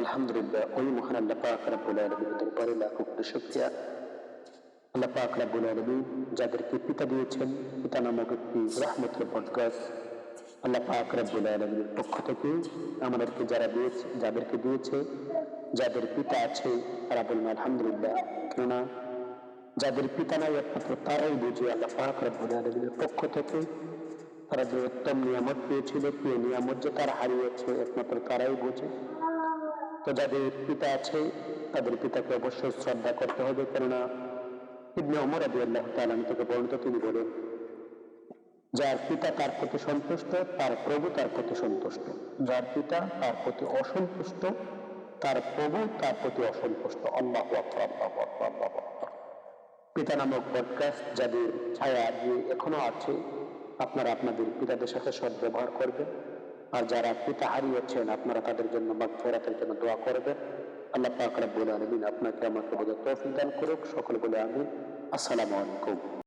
আলহামদুলিল্লাহ, ওই মহান আল্লাহ পাক রব্বুল আলামিনের দরবারে লাখো কোটি শুকরিয়া। আল্লাহ পাক রব্বুল আলামিন যাদেরকে পিতা দিয়েছেন, পিতা নামক একটি রহমতের বটগাছ আল্লাহ পাক রব্বুল আলামিনের পক্ষ থেকে আমাদেরকে যাদেরকে দিয়েছে, যাদের পিতা আছে তারা বলুন আলহামদুলিল্লাহ। কেননা যাদের পিতা নাই একমাত্র তারাই বুঝে আল্লাহ পাক রব্বুল আলামিনের পক্ষ থেকে তারা যে উত্তম নিয়ামত পেয়েছিল, প্রিয় নিয়ামত যে তারা হারিয়েছে একমাত্র তারাই বোঝে। তো যাদের পিতা আছে তাদের পিতাকে অবশ্যই শ্রদ্ধা করতে হবে। কেননা ইবনে ওমর রাদিয়াল্লাহু তাআলা আনহু থেকে বর্ণিত, তিনি বলেন, যার পিতা তার প্রতি সন্তুষ্ট তার প্রভু তার প্রতি সন্তুষ্ট, যার পিতা তার প্রতি অসন্তুষ্ট তার প্রভু তার প্রতি অসন্তুষ্ট। আল্লাহু আকবার, আল্লাহু আকবার, আল্লাহু আকবার। পিতা নামক পডকাস্ট যাদের ছায়া দিয়ে এখনো আছে, আপনারা আপনাদের পিতাদের সাথে সদ্ব্যবহার করবেন। আর যারা পিতা হারিয়েছেন আপনারা তাদের জন্য মাগফিরাতের জন্য দোয়া করবেন। আল্লাহ পাক রব্বুল আলামিন আপনাকে আমাকে বোঝার তৌফিক দান করুক। সকলে বলে আমিন। আসসালামু আলাইকুম।